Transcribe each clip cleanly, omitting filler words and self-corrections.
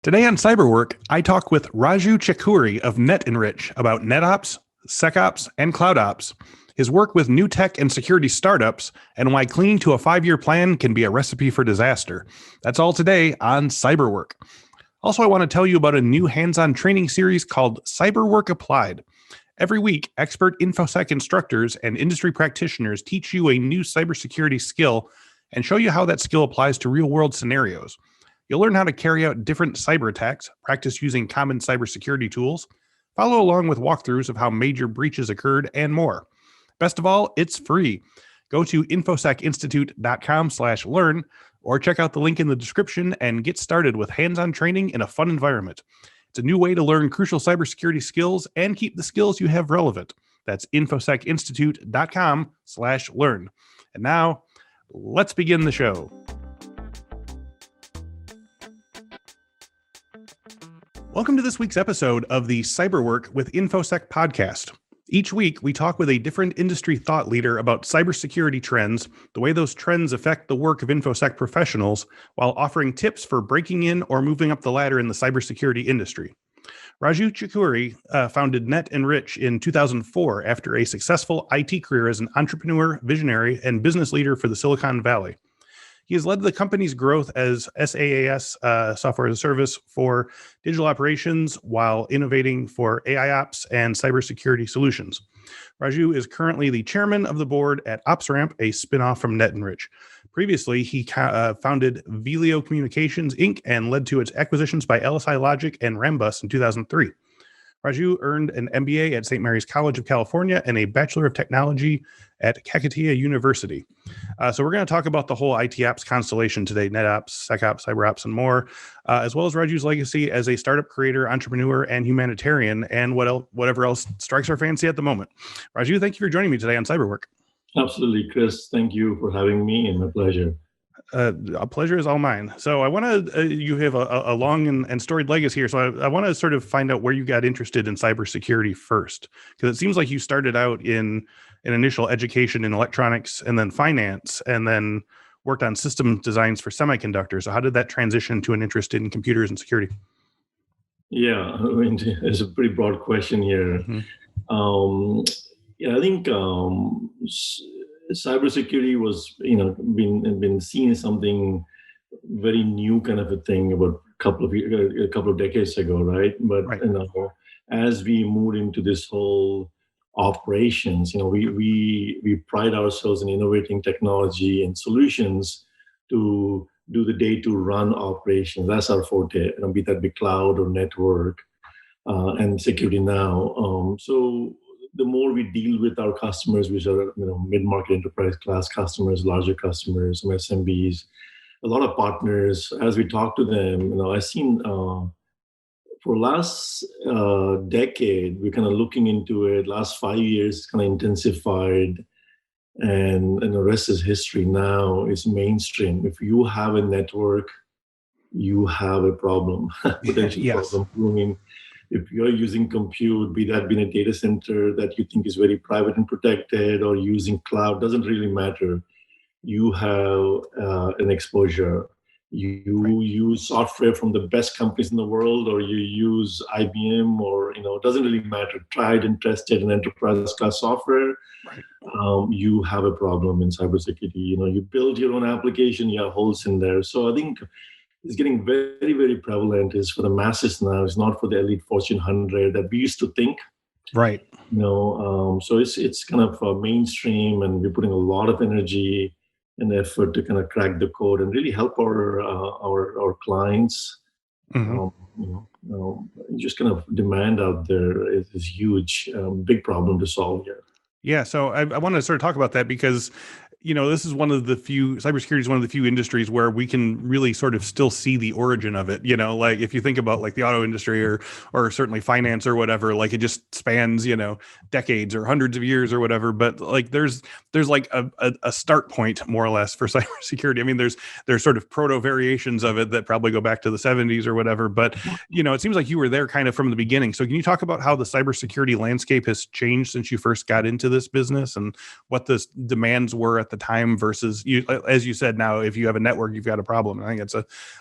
Today on Cyberwork, I talk with Raju Chekuri of NetEnrich about NetOps, SecOps, and CloudOps, his work with new tech and security startups, and why clinging to a 5-year plan can be a recipe for disaster. That's all today on Cyberwork. Also, I want to tell you about a new hands-on training series called Cyberwork Applied. Every week, expert Infosec instructors and industry practitioners teach you a new cybersecurity skill and show you how that skill applies to real-world scenarios. You'll learn how to carry out different cyber attacks, practice using common cybersecurity tools, follow along with walkthroughs of how major breaches occurred, and more. Best of all, it's free. Go to infosecinstitute.com/learn or check out the link in the description and get started with hands-on training in a fun environment. It's a new way to learn crucial cybersecurity skills and keep the skills you have relevant. That's infosecinstitute.com/learn. And now, let's begin the show. Welcome to this week's episode of the Cyberwork with Infosec podcast. Each week, we talk with a different industry thought leader about cybersecurity trends, the way those trends affect the work of Infosec professionals, while offering tips for breaking in or moving up the ladder in the cybersecurity industry. Raju Chekuri founded NetEnrich in 2004 after a successful IT career as an entrepreneur, visionary, and business leader for the Silicon Valley. He has led the company's growth as SaaS, software as a service, for digital operations while innovating for AIOps and cybersecurity solutions. Raju is currently the chairman of the board at OpsRamp, a spinoff from NetEnrich. Previously, he founded Velio Communications, Inc., and led to its acquisitions by LSI Logic and Rambus in 2003. Raju earned an MBA at St. Mary's College of California and a Bachelor of Technology at Kakatiya University. So we're going to talk about the whole ITOps constellation today: NetOps, SecOps, CyberOps, and more, as well as Raju's legacy as a startup creator, entrepreneur, and humanitarian, and whatever else strikes our fancy at the moment. Raju, thank you for joining me today on Cyberwork. Absolutely, Chris. Thank you for having me, and my pleasure. A pleasure is all mine. So I want to, you have a long and storied legacy here. So I want to sort of find out where you got interested in cybersecurity first, because it seems like you started out in an initial education in electronics and then finance, and then worked on system designs for semiconductors. So how did that transition to an interest in computers and security? Yeah, I mean, it's a pretty broad question here. Mm-hmm. I think cybersecurity was, been seen as something very new, kind of a thing about a couple of decades ago, right? But right. As we moved into this whole operations, we pride ourselves in innovating technology and solutions to do the day-to-run operations. That's our forte, be that be cloud or network and security now. So the more we deal with our customers, which are mid-market enterprise class customers, larger customers, SMBs, a lot of partners, as we talk to them, I've seen for last decade, we're kind of looking into it. Last 5 years, kind of intensified, and the rest is history. Now it's mainstream. If you have a network, you have a problem, potential yes. problem. If you're using compute, be that in a data center that you think is very private and protected, or using cloud, doesn't really matter. You have an exposure. You use software from the best companies in the world, or you use IBM, or it doesn't really matter. Tried and tested in enterprise class software. Right. You have a problem in cybersecurity. You build your own application, you have holes in there. So I think it's getting very, very prevalent. Is for the masses now. It's not for the elite Fortune 100 that we used to think. Right. So it's kind of mainstream, and we're putting a lot of energy and effort to kind of crack the code and really help our clients. Mm-hmm. Just kind of demand out there is huge, big problem to solve here. Yeah, so I want to sort of talk about that because, this is one of the few, cybersecurity is one of the few industries where we can really sort of still see the origin of it. Like if you think about like the auto industry or certainly finance or whatever, like it just spans, decades or hundreds of years or whatever. But like there's like a start point more or less for cybersecurity. I mean, there's sort of proto variations of it that probably go back to the 70s or whatever. But, it seems like you were there kind of from the beginning. So can you talk about how the cybersecurity landscape has changed since you first got into this business and what the demands were at the time versus you, as you said, now, if you have a network, you've got a problem. I think it's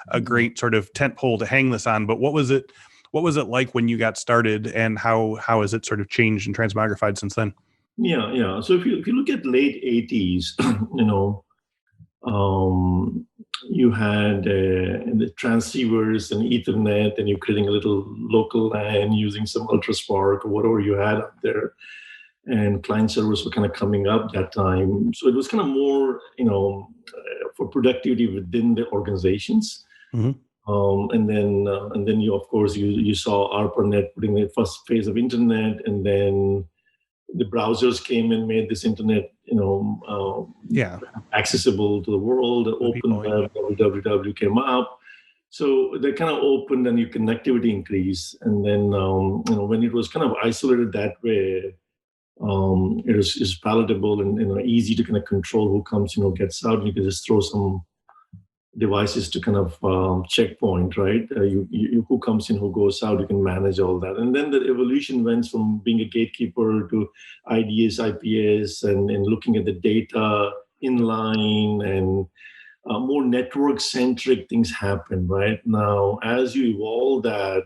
a great sort of tent pole to hang this on. But what was it like when you got started, and how has it sort of changed and transmogrified since then? Yeah. So if you look at late 80s, you had the transceivers and Ethernet, and you're creating a little local LAN using some UltraSpark or whatever you had up there. And client servers were kind of coming up that time. So it was kind of more, for productivity within the organizations. Mm-hmm. And then you, of course, you saw ARPANET putting the first phase of internet, and then the browsers came and made this internet, accessible to the world. The open web, www came up. So they kind of opened and your connectivity increased. And then, when it was kind of isolated that way, it is palatable and easy to kind of control who comes, gets out. And you can just throw some devices to kind of checkpoint, right? You who comes in, who goes out, you can manage all that. And then the evolution went from being a gatekeeper to IDS, IPS, and looking at the data inline, and more network-centric things happen, right? Now, as you evolve that,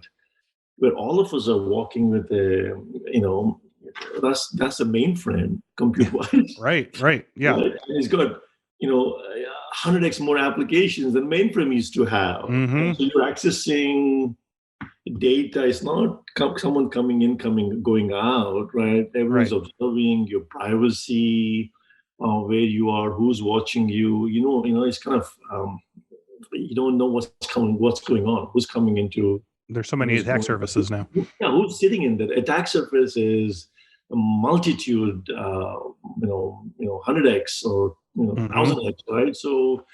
where all of us are walking with that's a mainframe compute-wise. Right, yeah. Right? And it's got 100x more applications than mainframe used to have. Mm-hmm. So you're accessing data. It's not someone coming in, going out, right? Everyone's observing your privacy, where you are, who's watching you. It's kind of you don't know what's going on, who's coming into. There's so many attack surfaces now. Yeah, who's sitting in that attack surface is a multitude, 100x or 1000x, right? So,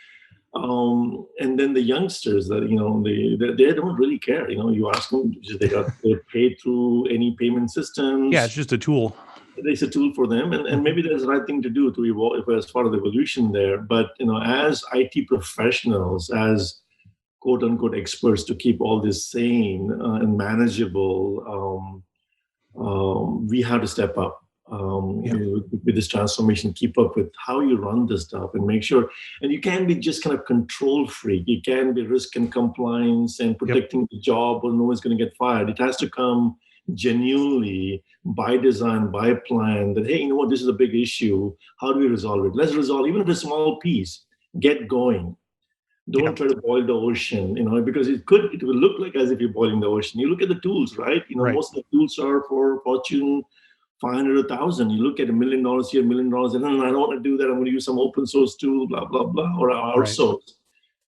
and then the youngsters that they don't really care. You ask them, they're paid through any payment systems. Yeah, it's just a tool. It's a tool for them, and maybe there's the right thing to do to evolve as part of the evolution there. But as IT professionals, as quote unquote experts, to keep all this sane and manageable, we have to step up with this transformation, keep up with how you run this stuff, and make sure. And you can't be just kind of control freak. You can be risk and compliance and protecting the job, or no one's going to get fired. It has to come genuinely by design, by plan, that, hey, you know what, this is a big issue. How do we resolve it? Let's resolve, even if it's a small piece, get going. Don't try to boil the ocean, because it will look like as if you're boiling the ocean. You look at the tools, right? Most of the tools are for Fortune 500, 1,000. You look at $1 million here, $1 million, and I don't want to do that. I'm going to use some open source tool, blah, blah, blah, or outsource. Right.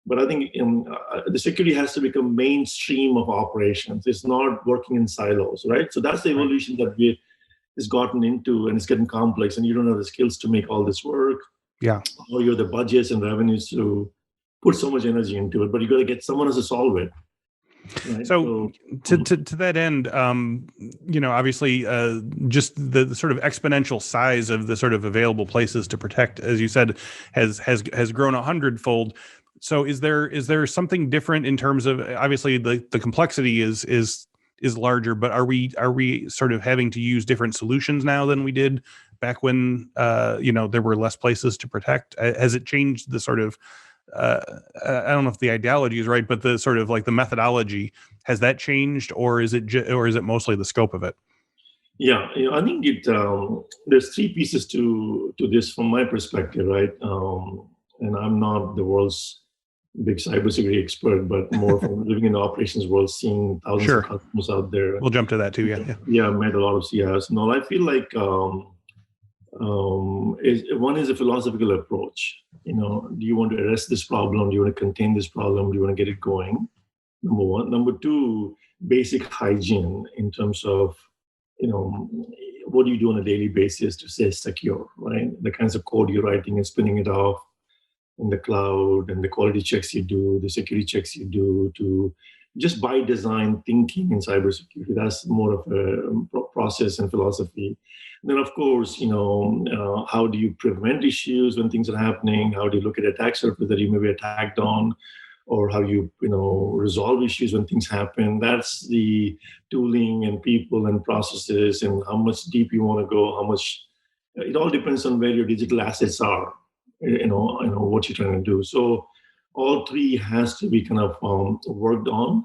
But I think the security has to become mainstream of operations. It's not working in silos, right? So that's the evolution that has gotten into, and it's getting complex, and you don't have the skills to make all this work. Yeah. Or you have the budgets and revenues to put so much energy into it, but you got to get someone else to solve it. Right? So to that end, obviously, just the sort of exponential size of the sort of available places to protect, as you said, has grown 100-fold. So is there something different in terms of, obviously the complexity is larger, but are we sort of having to use different solutions now than we did back when there were less places to protect? Has it changed the sort of I don't know if the ideology is right, but the sort of like the methodology, has that changed, or is it mostly the scope of it? Yeah, I think there's three pieces to this from my perspective, right? And I'm not the world's big cybersecurity expert, but more from living in the operations world, seeing thousands of customers out there. We'll jump to that too. Yeah. Yeah, I met a lot of CIOs. No, I feel like one is a philosophical approach. Do you want to arrest this problem? Do you want to contain this problem? Do you want to get it going? Number one. Number two, basic hygiene in terms of, what do you do on a daily basis to stay secure, right? The kinds of code you're writing and spinning it off in the cloud, and the quality checks you do, the security checks you do, to just by design thinking in cybersecurity. That's more of a process and philosophy. And then, of course, how do you prevent issues when things are happening? How do you look at attack surface that you may be attacked on? Or how you resolve issues when things happen? That's the tooling and people and processes, and how much deep you want to go, how much. It all depends on where your digital assets are. what you're trying to do. So all three has to be kind of worked on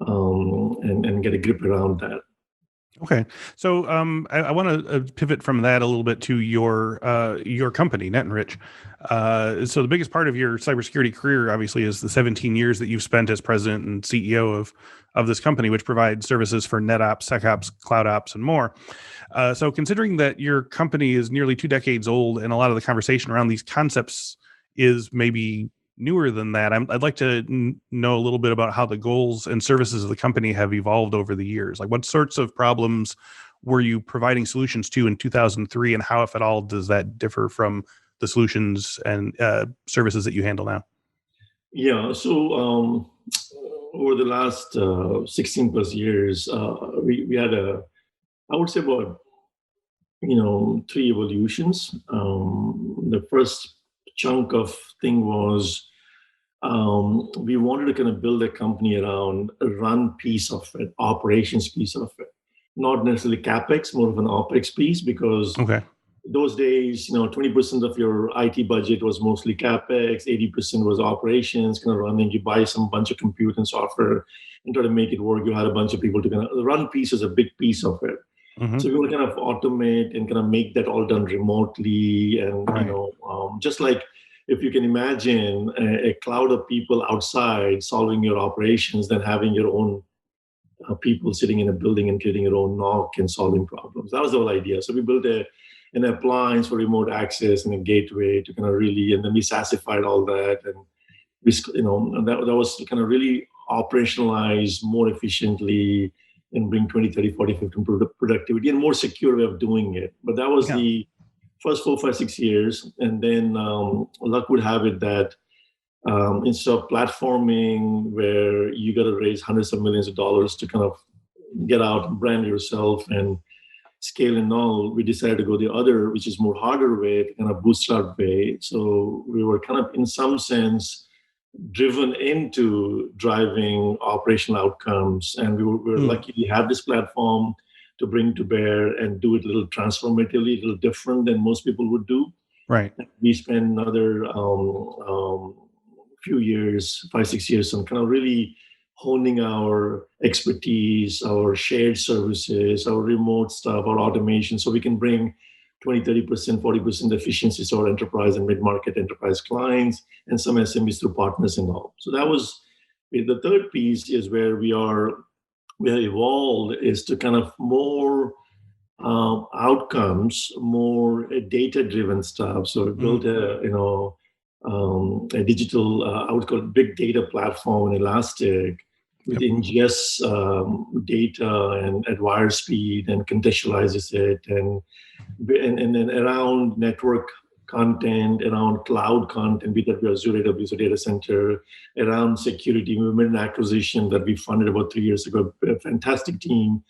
and get a grip around that. Okay, so I want to pivot from that a little bit to your company, NetEnrich. So the biggest part of your cybersecurity career, obviously, is the 17 years that you've spent as president and CEO of this company, which provides services for NetOps, SecOps, CloudOps, and more. So considering that your company is nearly 2 decades old, and a lot of the conversation around these concepts is maybe newer than that, I'd like to know a little bit about how the goals and services of the company have evolved over the years. Like, what sorts of problems were you providing solutions to in 2003, and how, if at all, does that differ from the solutions and services that you handle now? Yeah, so over the last 16 plus years, we had I would say about 3 evolutions. The first chunk of thing was we wanted to kind of build a company around a run piece of it, operations piece of it, not necessarily capex, more of an opex piece, because those days, 20% of your IT budget was mostly capex, 80% was operations, kind of running. You buy some bunch of compute and software and try to make it work. You had a bunch of people to kind of, the run piece is a big piece of it. So we want to kind of automate and kind of make that all done remotely, and just like, if you can imagine a cloud of people outside solving your operations, than having your own people sitting in a building and creating your own NOC and solving problems. That was the whole idea. So we built an appliance for remote access and a gateway to kind of really, and then we SaaSified all that, and we, that was to kind of really operationalize more efficiently and bring 20, 30, 40, 50 productivity and more secure way of doing it. But that was the first 4, 5, 6 years. And then luck would have it that instead of platforming, where you got to raise hundreds of millions of dollars to kind of get out and brand yourself and scale and all, we decided to go the other, which is more harder way, to kind of bootstrap way. So we were kind of, in some sense, driven into driving operational outcomes. And we were lucky to have this platform to bring to bear and do it a little transformatively, a little different than most people would do. Right. We spent another few years, 5, 6 years, on kind of really honing our expertise, our shared services, our remote stuff, our automation, so we can bring 20, 30%, 40% efficiencies to our enterprise and mid-market enterprise clients, and some SMEs through partners and all. So that was the third piece, is where we have evolved, is to kind of more outcomes, more data-driven stuff. So we built a digital, I would call it big data platform in Elastic, with ingests data and at wire speed and contextualizes it, and then around network content, around cloud content, be that Azure, AWS, data center, around security. We made an acquisition that we funded about 3 years ago, a fantastic team,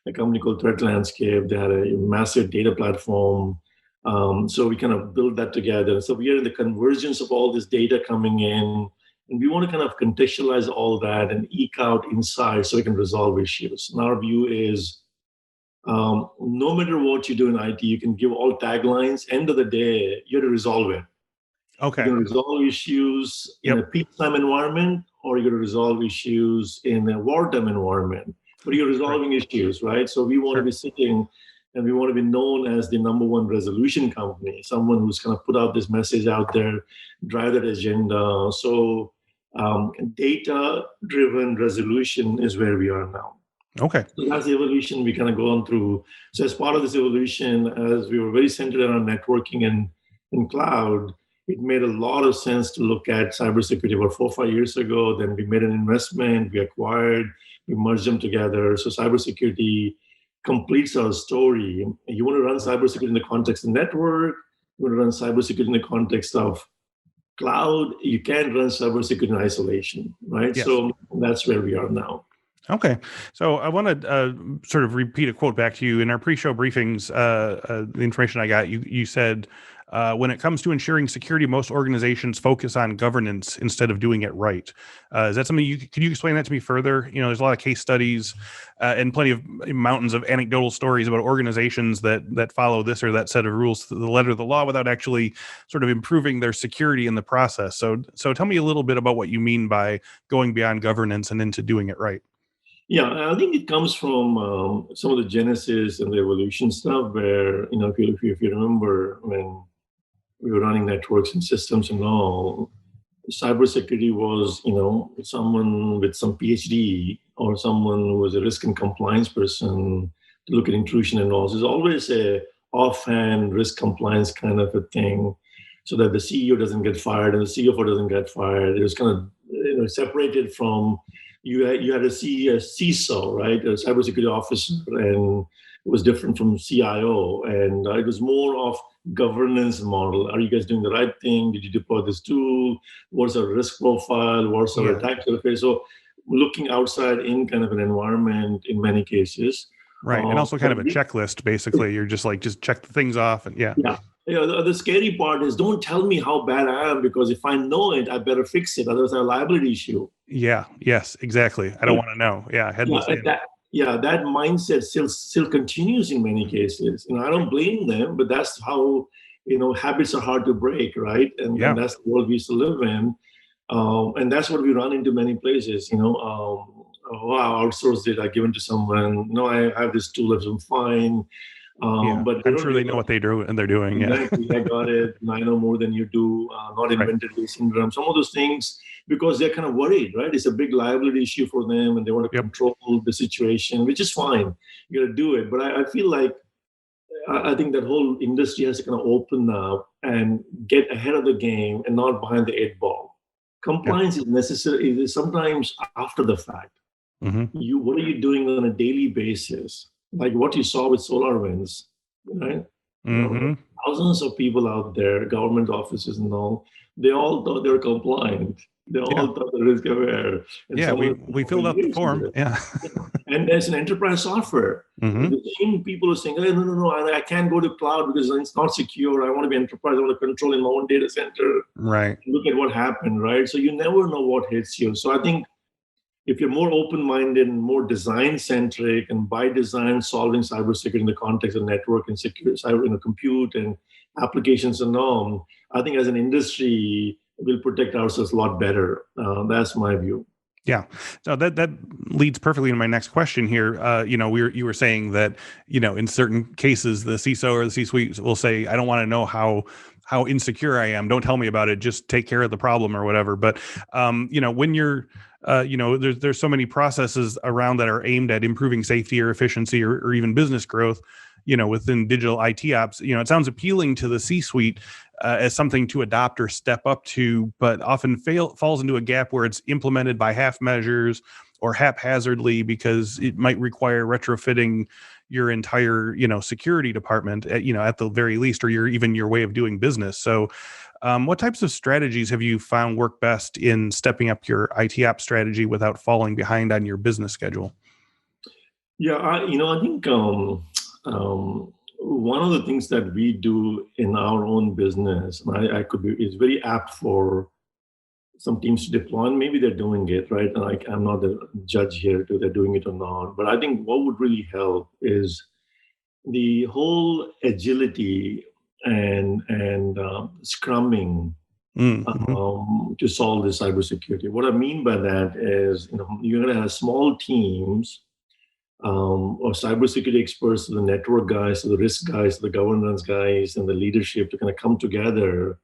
a company called Threat Landscape. They had a massive data platform. So we kind of build that together. So we are in the convergence of all this data coming in, and we want to kind of contextualize all that and eke out insights so we can resolve issues. And our view is, no matter what you do in IT, you can give all taglines. End of the day, you have to resolve it. Okay. You're going to resolve issues in a peacetime environment, or you're going to resolve issues in a wartime environment. But you're resolving issues, right? So we want to be sitting, and we want to be known as the number one resolution company, someone who's kind of put out this message out there, drive that agenda. So data-driven resolution is where we are now. Okay. So that's the evolution we kind of gone through. So as part of this evolution, as we were very centered around networking and cloud, it made a lot of sense to look at cybersecurity about 4 or 5 years ago. Then we made an investment, we acquired, we merged them together. So cybersecurity completes our story. You want to run cybersecurity in the context of network, you want to run cybersecurity in the context of cloud, you can't run cybersecurity in isolation, right? Yes. So that's where we are now. Okay. So I want to sort of repeat a quote back to you. In our pre-show briefings, the information I got, you said, when it comes to ensuring security, most organizations focus on governance instead of doing it right. Is that something could you explain that to me further? There's a lot of case studies and plenty of mountains of anecdotal stories about organizations that follow this or that set of rules to the letter of the law without actually sort of improving their security in the process. So tell me a little bit about what you mean by going beyond governance and into doing it right. Yeah, I think it comes from some of the genesis and the evolution stuff where, if you remember when we were running networks and systems and all, cybersecurity was, someone with some PhD or someone who was a risk and compliance person to look at intrusion and all. So there's always a offhand risk compliance kind of a thing so that the CEO doesn't get fired and the CFO doesn't get fired. It was kind of, separated from, you had a CISO, right, a cybersecurity officer, and it was different from CIO. And it was more of governance model. Are you guys doing the right thing? Did you deploy this tool? What's our risk profile? What's our attack surface? So looking outside in kind of an environment in many cases. Right. And also kind of a checklist, basically. You're just check the things off. And yeah. The scary part is don't tell me how bad I am, because if I know it, I better fix it. Otherwise, I have a liability issue. Yeah. Yes, exactly. I don't want to know. Yeah. Headless. That mindset still continues in many cases. I don't blame them, but that's how, habits are hard to break, right? And that's the world we used to live in. And that's what we run into many places, I outsourced it, I give it to someone. No, I have this tool, I'm fine. But I'm sure they know what they do and they're doing. Exactly. I got it. I know more than you do. Not inventory syndrome. Some of those things, because they're kind of worried, right? It's a big liability issue for them, and they want to control the situation, which is fine. You got to do it. But I feel like I think that whole industry has to kind of open up and get ahead of the game and not behind the 8-ball. Compliance is necessary. It is sometimes after the fact. Mm-hmm. What are you doing on a daily basis? Like what you saw with SolarWinds, right? Mm-hmm. Thousands of people out there, government offices and all, they all thought they were compliant. They all thought they were risk aware. And we filled out the form. And there's an enterprise software. Mm-hmm. The same people are saying, hey, no, I can't go to cloud because it's not secure. I want to be enterprise. I want to control in my own data center. Right. Look at what happened, right? So you never know what hits you. So I think if you're more open-minded and more design-centric, and by design solving cybersecurity in the context of network and secure cyber, compute and applications and all, I think as an industry, we'll protect ourselves a lot better. That's my view. Yeah. So that leads perfectly into my next question here. You were saying that, in certain cases, the CISO or the C-suite will say, I don't want to know how insecure I am. Don't tell me about it. Just take care of the problem or whatever. But, when you're, there's so many processes around that are aimed at improving safety or efficiency or even business growth, within digital ITOps, it sounds appealing to the C-suite as something to adopt or step up to, but often falls into a gap where it's implemented by half measures or haphazardly because it might require retrofitting your entire, security department at the very least, or your way of doing business. So what types of strategies have you found work best in stepping up your ITOps strategy without falling behind on your business schedule? Yeah, I think one of the things that we do in our own business, and is very apt for some teams to deploy, and maybe they're doing it, right? And I'm not the judge here to they're doing it or not, but I think what would really help is the whole agility and scrumming to solve the cybersecurity. What I mean by that is, you're going to have small teams or cybersecurity experts, the network guys, the risk guys, the governance guys, and the leadership to kind of come together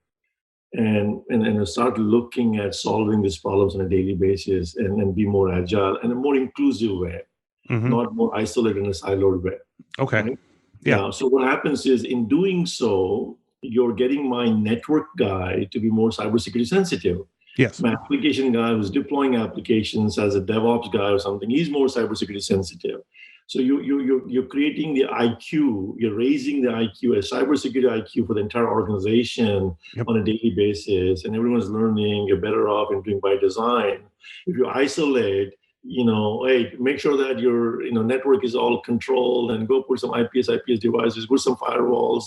and start looking at solving these problems on a daily basis and be more agile and a more inclusive way, not more isolated and a siloed way. Okay. Right? Yeah. So what happens is, in doing so, you're getting my network guy to be more cybersecurity sensitive. Yes. My application guy who's deploying applications as a DevOps guy or something, he's more cybersecurity sensitive. So you're creating the IQ, you're raising the IQ, a cybersecurity IQ for the entire organization on a daily basis, and everyone's learning. You're better off in doing by design. If you isolate, hey, make sure that your network is all controlled, and go put some IPS devices, put some firewalls.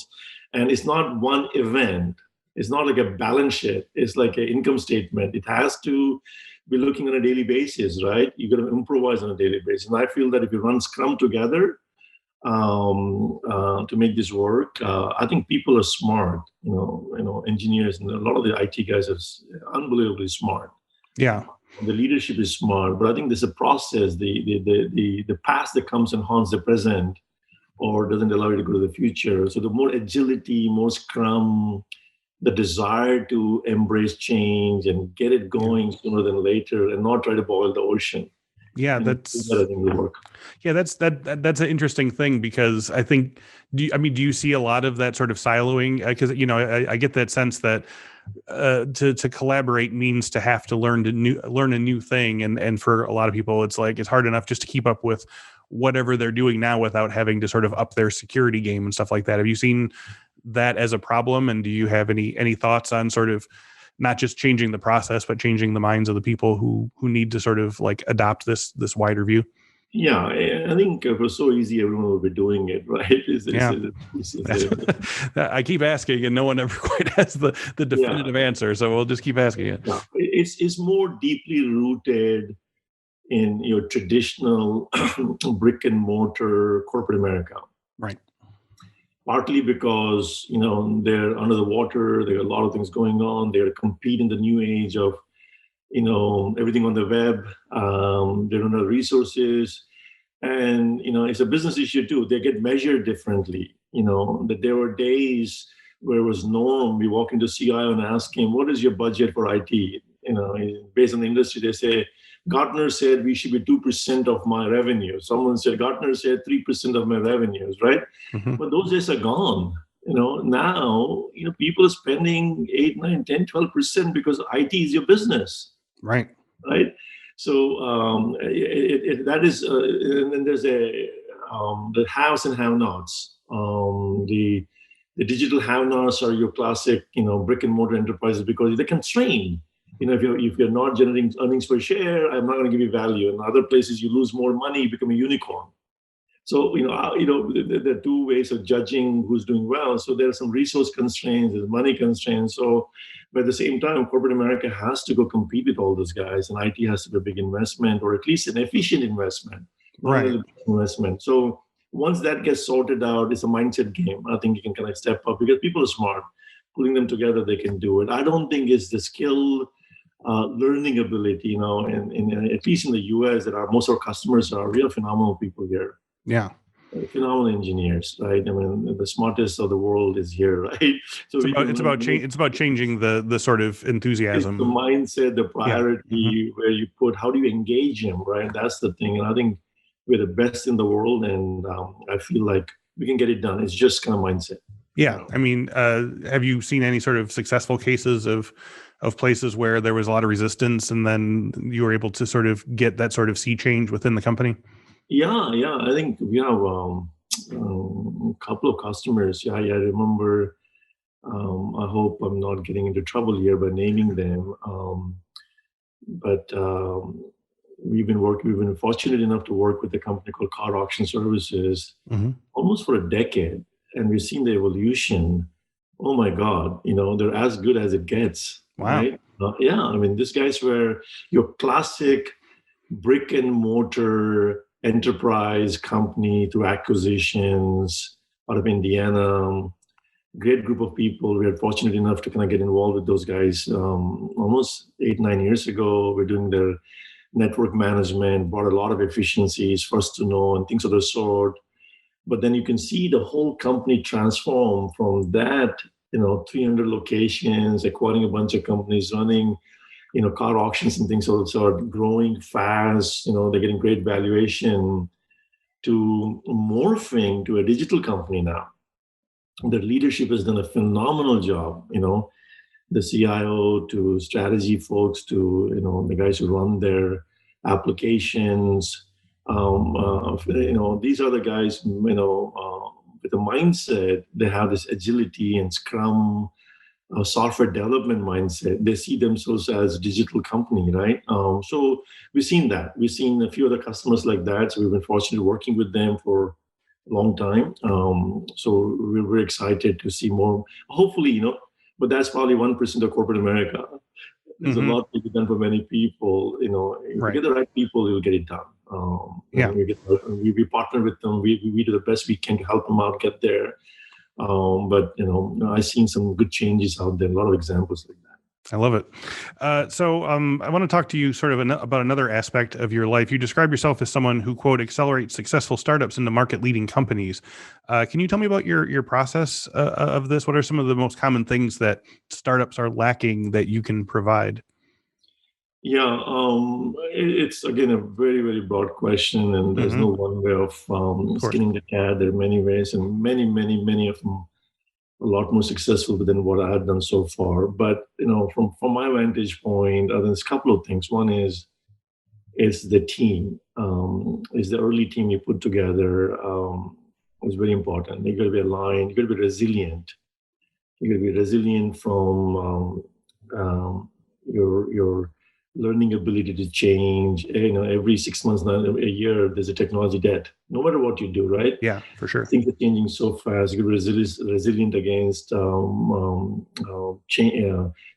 And it's not one event. It's not like a balance sheet. It's like an income statement. It has to be looking on a daily basis, right? You got to improvise on a daily basis. And I feel that if you run Scrum together to make this work, I think people are smart. Engineers and a lot of the IT guys are unbelievably smart. Yeah. The leadership is smart, but I think there's a process. The past that comes and haunts the present, or doesn't allow you to go to the future. So the more agility, more Scrum, the desire to embrace change and get it going sooner than later, and not try to boil the ocean. Yeah, that's an interesting thing, because I think, do you see a lot of that sort of siloing? Because I get that sense that to collaborate means to have to learn a new thing, and for a lot of people, it's like it's hard enough just to keep up with whatever they're doing now without having to sort of up their security game and stuff like that. Have you seen that as a problem, and do you have any thoughts on sort of not just changing the process, but changing the minds of the people who need to sort of like adopt this wider view? Yeah, I think if it was so easy, everyone would be doing it, right? I keep asking, and no one ever quite has the definitive answer. So we'll just keep asking it. Yeah. It's more deeply rooted in your traditional brick and mortar corporate America. Right. Partly because, they're under the water, there are a lot of things going on, they're competing in the new age of, everything on the web, they don't have resources. And, it's a business issue too. They get measured differently. That there were days where it was norm, we walk into CIO and ask him, what is your budget for IT? Based on the industry, they say, Gartner said we should be 2% of my revenue. Someone said, Gartner said 3% of my revenues, right? Mm-hmm. But those days are gone. Now, people are spending 8, 9, 10, 12% because IT is your business. Right. Right. So that is, and then there's the haves and have-nots. The digital have-nots are your classic, brick and mortar enterprises, because they're constrained. If you're not generating earnings per share, I'm not going to give you value. In other places, you lose more money, you become a unicorn. So, there are two ways of judging who's doing well. So there are some resource constraints, there's money constraints. So, but at the same time, corporate America has to go compete with all those guys, and IT has to be a big investment, or at least an efficient investment. Right. Investment. So once that gets sorted out, it's a mindset game. I think you can kind of step up, because people are smart. Putting them together, they can do it. I don't think it's the skill, learning ability, and at least in the US, most of our customers are real phenomenal people here. Yeah. Phenomenal engineers, right? I mean, the smartest of the world is here, right? So it's about changing the sort of enthusiasm. It's the mindset, the priority, where you put, how do you engage him, right? That's the thing. And I think we're the best in the world, and I feel like we can get it done. It's just kind of mindset. Yeah. I mean, have you seen any sort of successful cases of places where there was a lot of resistance, and then you were able to sort of get that sort of sea change within the company? Yeah. I think we have a couple of customers. I remember, I hope I'm not getting into trouble here by naming them. But we've been fortunate enough to work with a company called Car Auction Services almost for a decade. And we've seen the evolution. Oh my God, they're as good as it gets. Wow. Right? I mean, these guys were your classic brick and mortar enterprise company through acquisitions out of Indiana. Great group of people. We are fortunate enough to kind of get involved with those guys almost 8-9 years ago. We're doing their network management, brought a lot of efficiencies, first to know, and things of the sort. But then you can see the whole company transform from that, 300 locations, acquiring a bunch of companies, running, car auctions and things of the sort, growing fast, they're getting great valuation, to morphing to a digital company now. The leadership has done a phenomenal job, the CIO to strategy folks to, the guys who run their applications. These are the guys, with the mindset, they have this agility and Scrum, software development mindset. They see themselves as a digital company, right? So we've seen that. We've seen a few other customers like that. So we've been fortunate working with them for a long time. So we're very excited to see more. Hopefully, but that's probably 1% of corporate America. There's a lot to be done for many people. If you get the right people, you'll get it done. We partner with them. We do the best we can to help them out get there. But I've seen some good changes out there. A lot of examples like that. I love it. So I want to talk to you sort of about another aspect of your life. You describe yourself as someone who, quote, accelerates successful startups into market-leading companies. Can you tell me about your process of this? What are some of the most common things that startups are lacking that you can provide? Yeah, it's, again, a very, very broad question, and there's no one way of skinning the cat. There are many ways, and many, many, many of them a lot more successful than what I had done so far. But from my vantage point, there's a couple of things. One is the team. Is the early team you put together is very important. You got to be aligned. You got to be resilient. You got to be resilient from your learning ability to change. Every 6 months, a year, there's a technology debt. No matter what you do, right? Yeah, for sure. Things are changing so fast. You got to be resilient against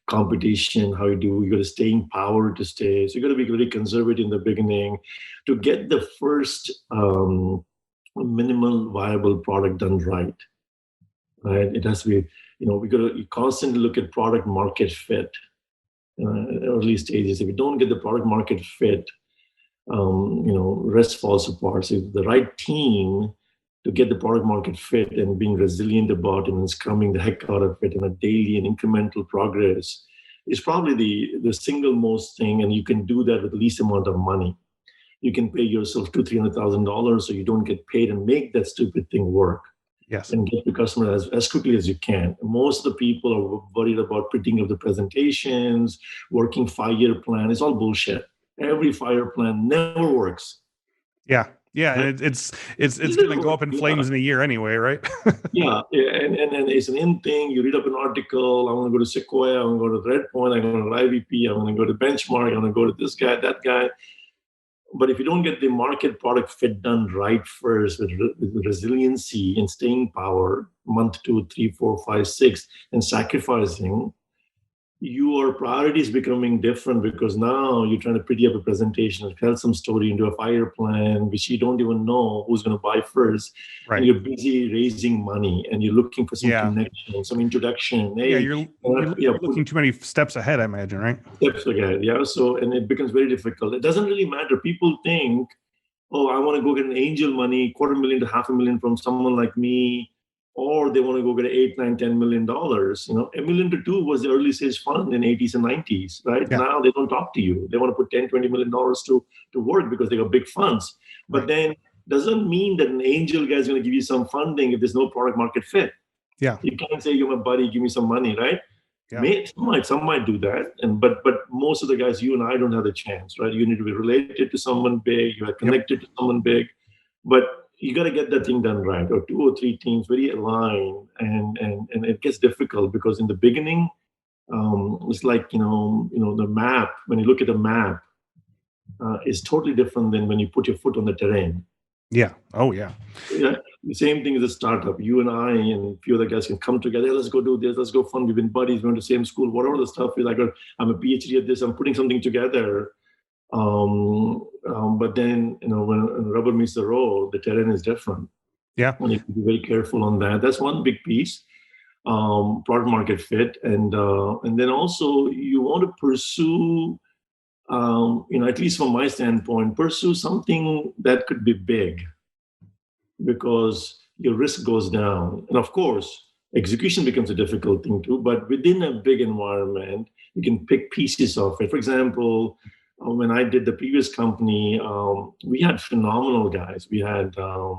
competition. How you do? You got to stay in power to stay. So you got to be very conservative in the beginning to get the first minimal viable product done right. Right? It has to be. We got to constantly look at product market fit. Early stages. If you don't get the product market fit, rest falls apart. So the right team to get the product market fit and being resilient about it and scrumming the heck out of it in a daily and incremental progress is probably the single most thing. And you can do that with the least amount of money. You can pay yourself $200,000-$300,000 so you don't get paid and make that stupid thing work. Yes. And get the customer as quickly as you can. Most of the people are worried about printing up the presentations, working 5-year plan. It's all bullshit. Every 5-year plan never works. Yeah. And it's going to go up in flames in a year anyway, right? Yeah. And it's an in thing. You read up an article. I want to go to Sequoia. I want to go to Redpoint. I'm going to IVP. I'm going to go to Benchmark. I'm going to go to this guy, that guy. But if you don't get the market product fit done right first with resiliency and staying power, month 2, 3, 4, 5, 6, and sacrificing, your priorities becoming different because now you're trying to pretty up a presentation, tell some story into a 5-year plan, which you don't even know who's going to buy first. Right. And you're busy raising money and you're looking for some connection, some introduction. Hey, you're looking too many steps ahead, I imagine, right? Steps ahead, yeah. So, and it becomes very difficult. It doesn't really matter. People think, oh, I want to go get an angel money, $250,000 to $500,000 from someone like me, or they want to go get $8, $9, $10 million. $1 million to $2 million was the early stage fund in 80s and 90s, right? Yeah. Now they don't talk to you. They want to put $10, $20 million to work because they got big funds. But then doesn't mean that an angel guy is going to give you some funding if there's no product market fit. Yeah. You can't say, you're my buddy, give me some money, right? Yeah. Some might do that, but most of the guys, you and I, don't have the chance, right? You need to be related to someone big, you are connected to someone big, but you got to get that thing done right, or 2 or 3 teams very aligned, and it gets difficult because in the beginning, it's like the map. When you look at the map, is totally different than when you put your foot on the terrain. Yeah. Oh, yeah. Yeah. The same thing as a startup. You and I and a few other guys can come together. Hey, let's go do this. Let's go fun. We've been buddies. We went to the same school. Whatever the stuff is, I'm a PhD at this. I'm putting something together. But then, when rubber meets the road, the terrain is different. Yeah. And you have to be very careful on that. That's one big piece. Product market fit. And then also you want to pursue, at least from my standpoint, pursue something that could be big because your risk goes down. And of course, execution becomes a difficult thing too, but within a big environment, you can pick pieces of it. For example, when I did the previous company, we had phenomenal guys. We had a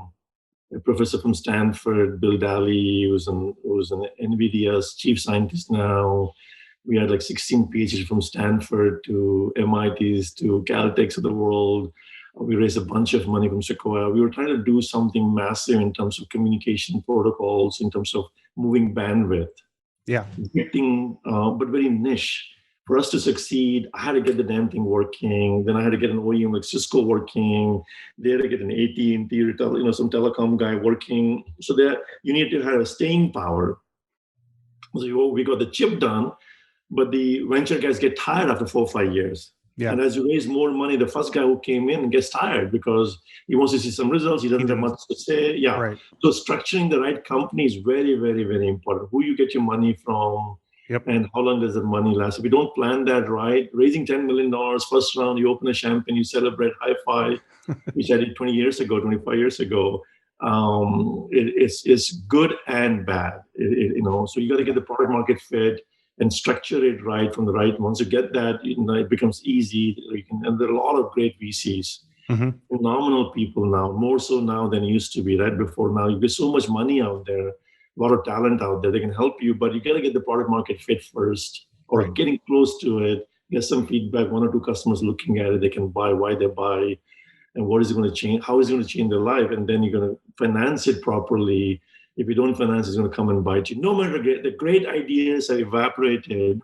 professor from Stanford, Bill Daly, who's an NVIDIA's chief scientist now. We had like 16 PhDs from Stanford to MITs to Caltechs of the world. We raised a bunch of money from Sequoia. We were trying to do something massive in terms of communication protocols, in terms of moving bandwidth. Yeah. big thing, but very niche. For us to succeed, I had to get the damn thing working. Then I had to get an OEM like Cisco working. They had to get an AT&T, some telecom guy working. So that you need to have a staying power. So we got the chip done, but the venture guys get tired after 4 or 5 years. Yeah. And as you raise more money, the first guy who came in gets tired because he wants to see some results. He doesn't have much to say. Yeah. Right. So structuring the right company is very, very, very important. Who you get your money from, and how long does the money last? If you don't plan that right, raising $10 million first round, you open a champagne, you celebrate, high five, which I did 20 years ago, 25 years ago. It's good and bad. So you got to get the product market fit and structure it right from the right. Once you get that, it becomes easy. And there are a lot of great VCs, phenomenal people now, more so now than it used to be. Right before now, there's so much money out there, a lot of talent out there. They can help you, but you got to get the product market fit first, or getting close to it. Get some feedback. 1 or 2 customers looking at it, they can buy, why they buy, and what is it going to change? How is it going to change their life? And then you're going to finance it properly. If you don't finance, it's going to come and bite you. No matter the great ideas have evaporated,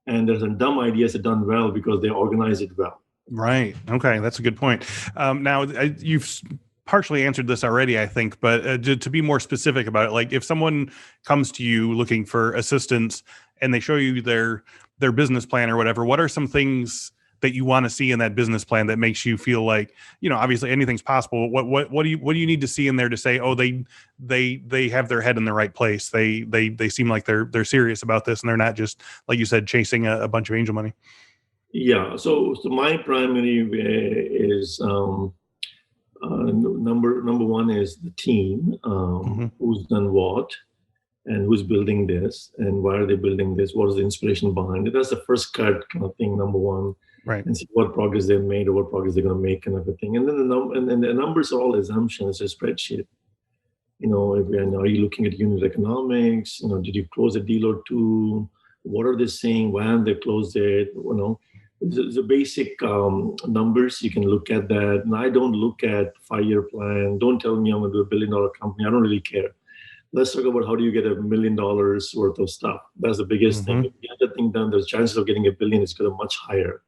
and there's some dumb ideas that are done well because they organize it well. Right. Okay, that's a good point. Now, you've partially answered this already, I think, but to be more specific about it, like if someone comes to you looking for assistance and they show you their business plan or whatever, what are some things that you want to see in that business plan that makes you feel like, obviously anything's possible. What do you need to see in there to say, oh, they have their head in the right place. They seem like they're serious about this and they're not just, like you said, chasing a bunch of angel money. Yeah. So my primary way is number one is the team, who's done what, and who's building this, and why are they building this? What is the inspiration behind it? That's the first cut kind of thing. Number one. Right. And see what progress they've made or what progress they're going to make, kind of a thing. And then the numbers are all assumptions. It's a spreadsheet. Are you looking at unit economics? Did you close a deal or two? What are they saying? Why haven't they closed it? The basic numbers, you can look at that. And I don't look at 5-year plan. Don't tell me I'm going to do a $1 billion company. I don't really care. Let's talk about how do you get $1 million worth of stuff. That's the biggest thing. If you get that thing done, the chances of getting $1 billion is going to be much higher.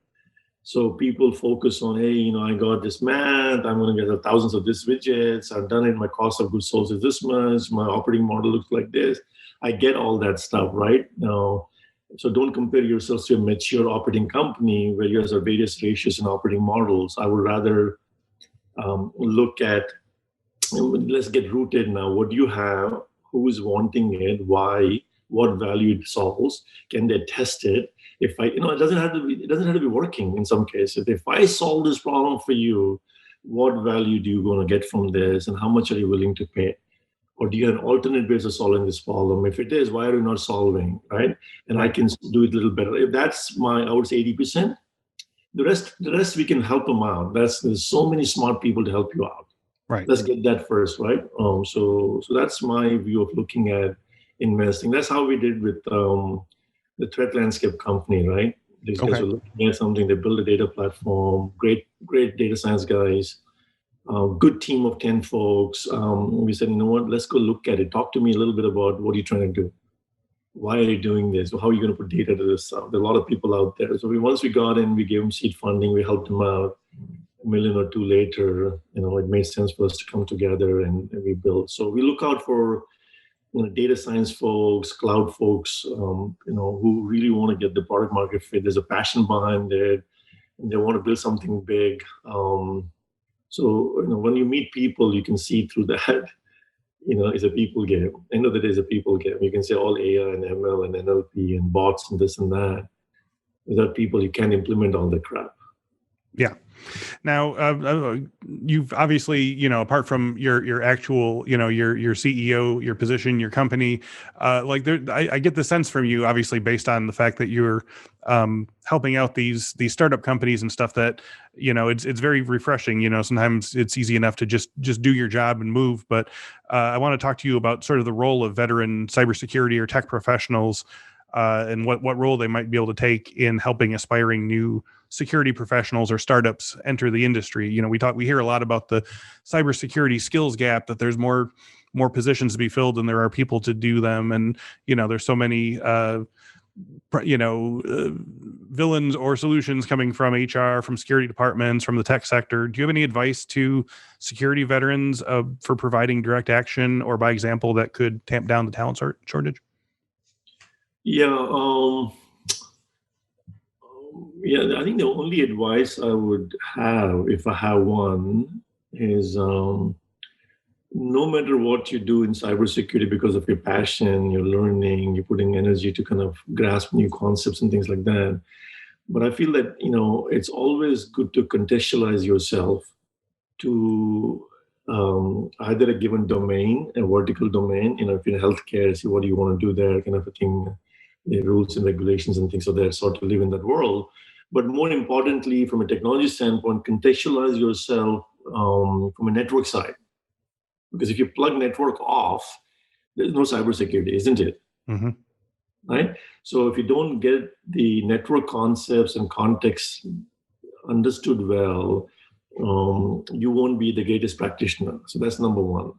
So people focus on, hey, I got this math, I'm going to get thousands of these widgets, I've done it, my cost of goods sold is this much, my operating model looks like this. I get all that stuff, right? Now, so don't compare yourselves to a mature operating company where you have various ratios and operating models. I would rather look at, let's get rooted now. What do you have? Who's wanting it? Why? What value it solves? Can they test it? If it doesn't have to be working in some cases. If I solve this problem for you, what value do you going to get from this, and how much are you willing to pay? Or do you have an alternate way of solving this problem? If it is, why are you not solving, right? And I can do it a little better. If that's I would say 80%. The rest we can help them out. There's so many smart people to help you out. Right. Let's get that first, right? So that's my view of looking at investing. That's how we did with the threat landscape company, right? These guys are looking at something. They build a data platform. Great data science guys. Good team of 10 folks. We said, you know what? Let's go look at it. Talk to me a little bit about what are you trying to do? Why are you doing this? How are you going to put data to this? There are a lot of people out there. So once we got in, we gave them seed funding. We helped them out. $1 million or $2 million later, it made sense for us to come together and we build. So we look out for data science folks, cloud folks, who really want to get the product market fit. There's a passion behind it, and they want to build something big. So when you meet people, you can see through that. It's a people game. End of the day, it's a people game. You can say all AI and ML and NLP and bots and this and that. Without people, you can't implement all the crap. Yeah. Now, you've obviously, apart from your actual, your CEO, your position, your company, I get the sense from you, obviously, based on the fact that you're helping out these startup companies and stuff that, it's very refreshing. Sometimes it's easy enough to just do your job and move. But I want to talk to you about sort of the role of veteran cybersecurity or tech professionals and what role they might be able to take in helping aspiring new security professionals or startups enter the industry. We hear a lot about the cybersecurity skills gap, that there's more more positions to be filled than there are people to do them. And, there's so many, villains or solutions coming from HR, from security departments, from the tech sector. Do you have any advice to security veterans for providing direct action or by example that could tamp down the talent shortage? Yeah. I think the only advice I would have, if I have one, is no matter what you do in cybersecurity, because of your passion, you're learning, you're putting energy to kind of grasp new concepts and things like that. But I feel that, it's always good to contextualize yourself to either a given domain, a vertical domain, if you're in healthcare, see what do you want to do there, kind of a thing, the rules and regulations and things of that sort to live in that world. But more importantly, from a technology standpoint, contextualize yourself from a network side. Because if you plug network off, there's no cybersecurity, isn't it? Mm-hmm. Right? So if you don't get the network concepts and context understood well, you won't be the greatest practitioner. So that's number one.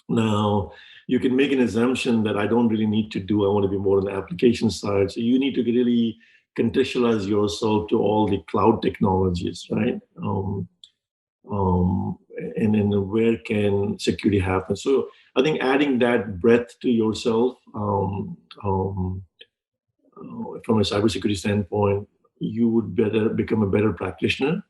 Now, you can make an assumption that I don't really need to I want to be more on the application side. So you need to really contextualize yourself to all the cloud technologies, right? And then where can security happen? So I think adding that breadth to yourself from a cybersecurity standpoint, you would become a better practitioner.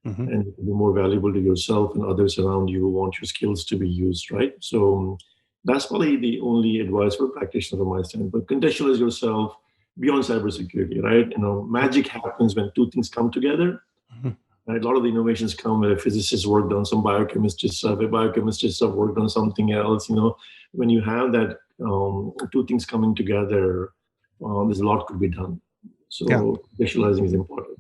Mm-hmm. And be more valuable to yourself and others around you who want your skills to be used, right? So that's probably the only advice for a practitioner from my standpoint. Contextualize yourself beyond cybersecurity, right? Magic happens when two things come together. Mm-hmm. Right? A lot of the innovations come where physicists worked on some biochemistry stuff, a biochemistry stuff worked on something else. When you have that two things coming together, there's a lot could be done. So contextualizing is important.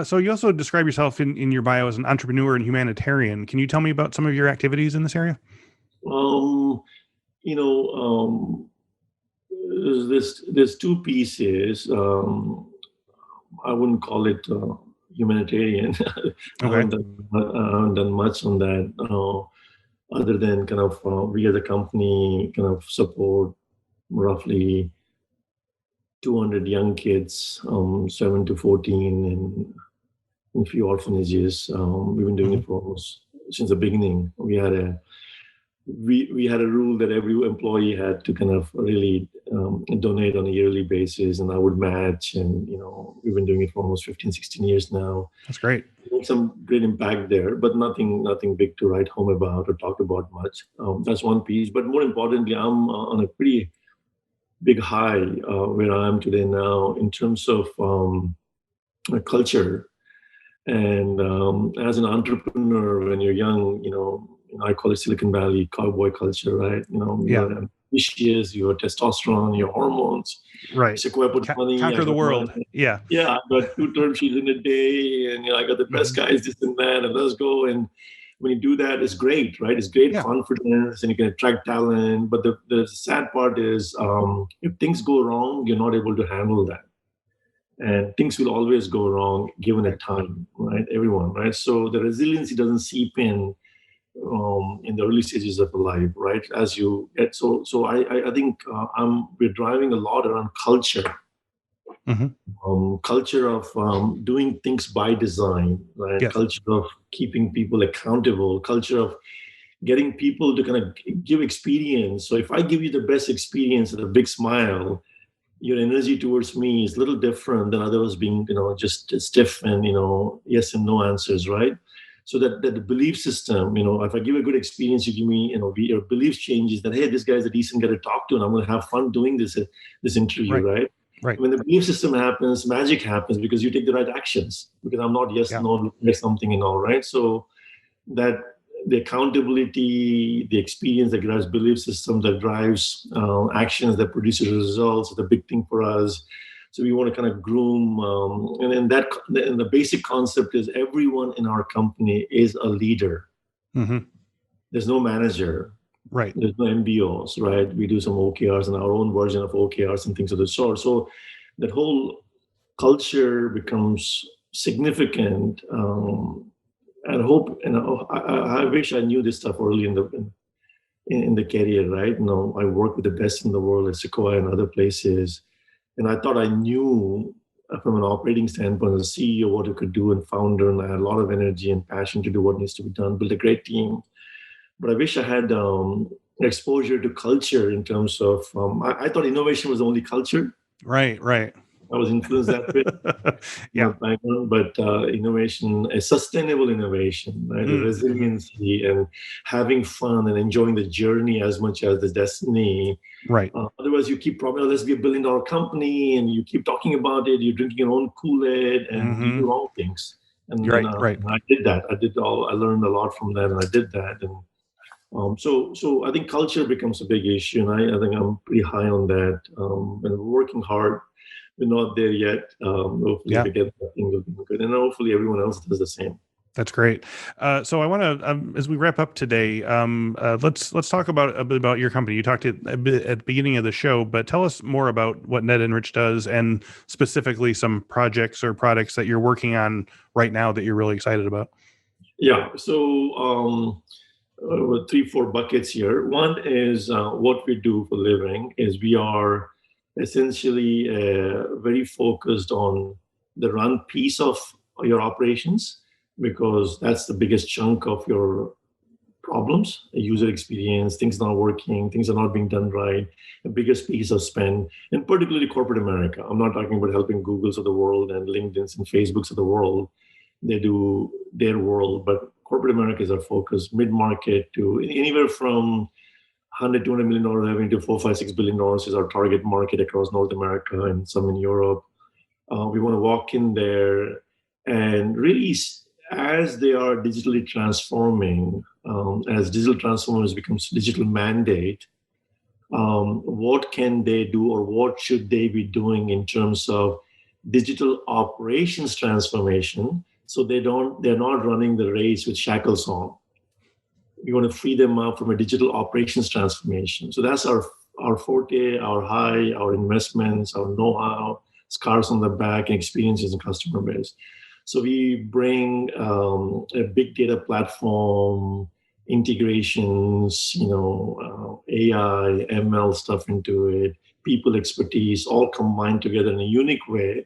So you also describe yourself in your bio as an entrepreneur and humanitarian. Can you tell me about some of your activities in this area? There's two pieces. I wouldn't call it humanitarian. Okay. I haven't done much on that, other than kind of we as a company kind of support roughly 200 young kids, 7 to 14, in a few orphanages. We've been doing it for almost since the beginning. We had a rule that every employee had to kind of really donate on a yearly basis, and I would match. And we've been doing it for almost 15, 16 years now. That's great. Some great impact there, but nothing big to write home about or talk about much. That's one piece. But more importantly, I'm on a pretty big high where I am today now in terms of culture. And as an entrepreneur, when you're young, I call it Silicon Valley cowboy culture, right? You're ambitious, you have testosterone, your hormones. Right. Conquer the world. Yeah. Yeah. I've got 2 term sheets in a day, and I got the best guys, this and that, and let's go. And when you do that, it's great, right? It's great confidence, and you can attract talent. But the sad part is, if things go wrong, you're not able to handle that. And things will always go wrong given a time, right? Everyone, right? So the resiliency doesn't seep in the early stages of life, right? As you get, so I think we're driving a lot around culture. Mm-hmm. Culture of doing things by design, right? Yes. Culture of keeping people accountable, culture of getting people to kind of give experience. So if I give you the best experience and a big smile, your energy towards me is a little different than others being, just stiff and, yes and no answers, right? So that the belief system, if I give a good experience, you give me, your belief changes that, hey, this guy's a decent guy to talk to, and I'm going to have fun doing this interview, right? Right. When the belief system happens, magic happens because you take the right actions. Because I'm not yes, no, yes, something and all, right? So that the accountability, the experience that drives belief system, that drives actions, that produces results, is the big thing for us. So we want to kind of groom, and the basic concept is everyone in our company is a leader. Mm-hmm. There's no manager. Right. There's no MBOs, right? We do some OKRs and our own version of OKRs and things of the sort. So that whole culture becomes significant. And hope, I wish I knew this stuff early in in the career, right? I work with the best in the world at Sequoia and other places. And I thought I knew from an operating standpoint, as a CEO, what I could do and founder, and I had a lot of energy and passion to do what needs to be done, build a great team. But I wish I had exposure to culture in terms of, I thought innovation was the only culture. Right. I was influenced that way. Yeah. But innovation, a sustainable innovation, right? The resiliency and having fun and enjoying the journey as much as the destiny. Right. Otherwise, you keep promising, let's be $1 billion company, and you keep talking about it. You're drinking your own Kool-Aid, and you do wrong things. And Right. I did that. I learned a lot from that, and I did that. And so I think culture becomes a big issue, and I think I'm pretty high on that. And we're working hard. We're not there yet. Hopefully, we get that thing looking good, and hopefully, everyone else does the same. That's great. So I want to, as we wrap up today, let's talk a bit about your company. You talked a bit at the beginning of the show, but tell us more about what NetEnrich does, and specifically some projects or products that you're working on right now that you're really excited about. Yeah. So 3-4 buckets here. One is what we do for a living is we are essentially very focused on the run piece of your operations, because that's the biggest chunk of your problems, user experience, things not working, things are not being done right, the biggest piece of spend, and particularly corporate America. I'm not talking about helping Googles of the world and LinkedIn's and Facebook's of the world. They do their world, but corporate America is our focus, mid-market to anywhere from $100, $200 million revenue to $4, $5, $6 billion is our target market across North America and some in Europe. We want to walk in there and really, as they are digitally transforming, as digital transformers becomes digital mandate, what can they do, or what should they be doing in terms of digital operations transformation, so they're not running the race with shackles on. We want to free them up from a digital operations transformation. So that's our forte, our high, our investments, our know-how, scars on the back, and experiences and customer base. So we bring a big data platform, integrations, AI, ML stuff into it, people expertise, all combined together in a unique way.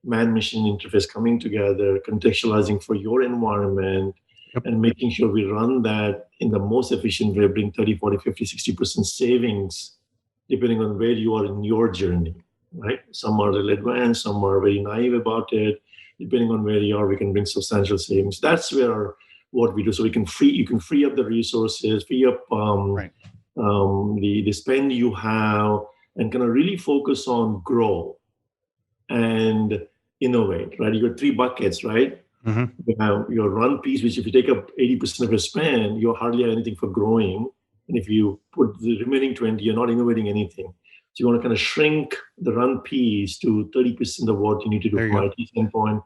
Man-machine interface coming together, contextualizing for your environment, and making sure we run that in the most efficient way, bring 30, 40, 50, 60% savings, depending on where you are in your journey, right? Some are a little advanced, some are very naive about it. Depending on where you are, we can bring substantial savings. That's what we do. So you can free up the resources, free up the spend you have, and kind of really focus on grow and innovate, right? You got 3 buckets, right? You have your run piece, which if you take up 80% of your spend, you hardly have anything for growing. And if you put the remaining 20, you're not innovating anything. So you want to kind of shrink the run piece to 30% of what you need to do from an IT standpoint,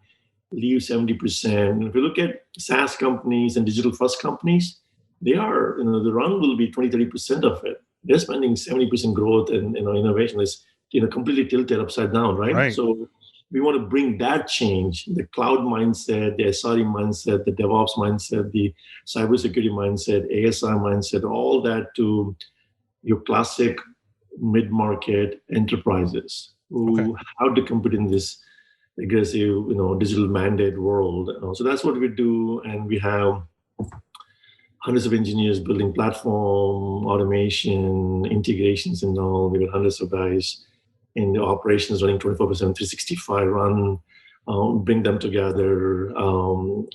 leave 70%. And if you look at SaaS companies and digital first companies, they are, the run will be 20, 30% of it. They're spending 70% growth and innovation is completely tilted upside down, right? So we want to bring that change, the cloud mindset, the SRE mindset, the DevOps mindset, the cybersecurity mindset, ASI mindset, all that to your classic mid-market enterprises who have to compete in this aggressive, digital mandate world. So that's what we do, and we have hundreds of engineers building platform, automation, integrations, and all. We got hundreds of guys in the operations running 24/7, 365 run, bring them together.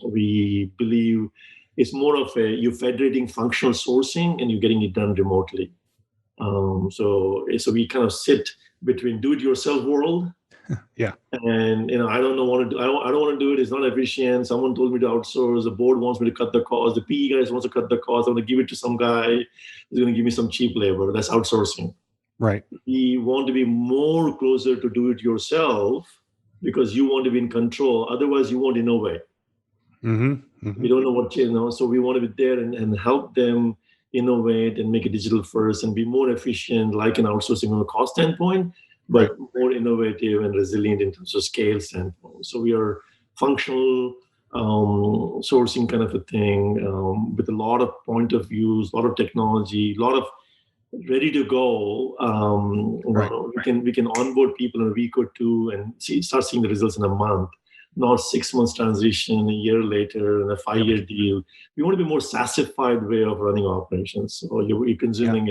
We believe it's more of you're federating functional sourcing and you're getting it done remotely. So we kind of sit between do-it-yourself world. And I don't want to do it. It's not efficient. Someone told me to outsource. The board wants me to cut the cost. The PE guys wants to cut the cost. I'm going to give it to some guy who's going to give me some cheap labor. That's outsourcing. Right. We want to be more closer to do it yourself because you want to be in control. Otherwise, you won't innovate. We don't know what so we want to be there and help them innovate and make it digital first and be more efficient, like an outsourcing from a cost standpoint, but more innovative and resilient in terms of scale standpoint. So we are functional sourcing kind of a thing, with a lot of point of views, a lot of technology, a lot of ready to go. We can onboard people in a week or two and start seeing the results in a month, not 6 months transition, a year later, and a 5-year deal. We want to be more SaaSified way of running operations. So you're consuming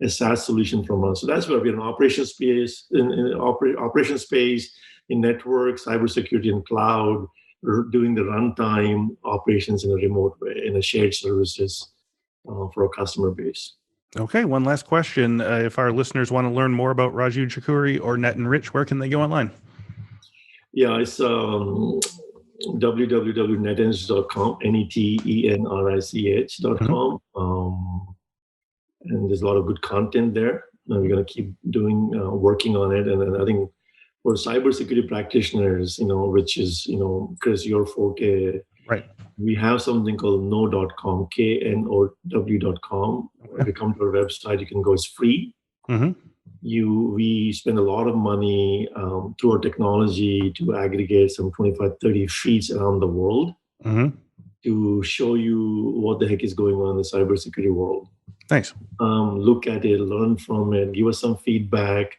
a SaaS solution from us. So that's where we're in operations space, operation space, in network, cybersecurity, and cloud. We're doing the runtime operations in a remote way, in a shared services for our customer base. Okay, one last question. If our listeners want to learn more about Raju Chekuri or NetEnrich, where can they go online? Yeah, it's www.netenrich.com, NETENRICH.com. And there's a lot of good content there. And we're going to keep working on it. And I think for cybersecurity practitioners, which is, Chris, your forte, right? We have something called know.com, KNOW.com. If you come to our website, you can go, it's free. We spend a lot of money through our technology to aggregate some 25, 30 feeds around the world to show you what the heck is going on in the cybersecurity world. Nice. Look at it, learn from it, give us some feedback.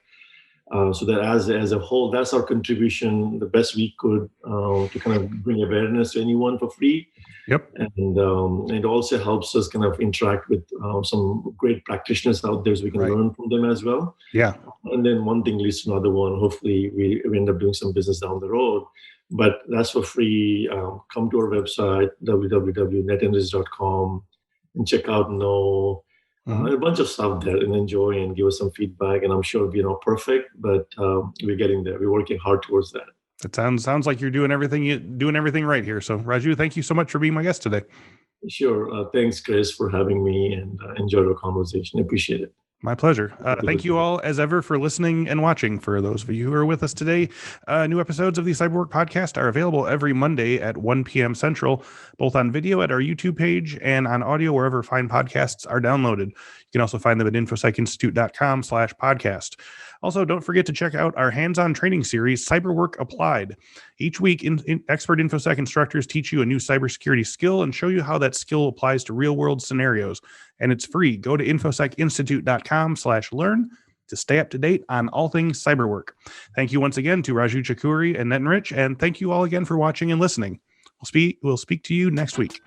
So that as a whole, that's our contribution, the best we could, to kind of bring awareness to anyone for free. Yep. And it also helps us kind of interact with some great practitioners out there so we can learn from them as well. Yeah. And then one thing leads to another one. Hopefully we end up doing some business down the road. But that's for free. Come to our website, www.netenrich.com, and check out Know. A bunch of stuff there, and enjoy and give us some feedback. And I'm sure we're not perfect, but we're getting there. We're working hard towards that. It sounds like you're doing everything right here. So Raju, thank you so much for being my guest today. Sure. Thanks, Chris, for having me, and enjoyed our conversation. Appreciate it. My pleasure. Thank you all, as ever, for listening and watching. For those of you who are with us today, new episodes of the Cyberwork podcast are available every Monday at 1 p.m. Central, both on video at our YouTube page and on audio wherever fine podcasts are downloaded. You can also find them at infosecinstitute.com/podcast. Also, don't forget to check out our hands-on training series, Cyberwork Applied. Each week, expert InfoSec instructors teach you a new cybersecurity skill and show you how that skill applies to real-world scenarios. And it's free. Go to infosecinstitute.com/learn to stay up to date on all things cyberwork. Thank you once again to Raju Chekuri and NetEnrich, and thank you all again for watching and listening. We'll speak to you next week.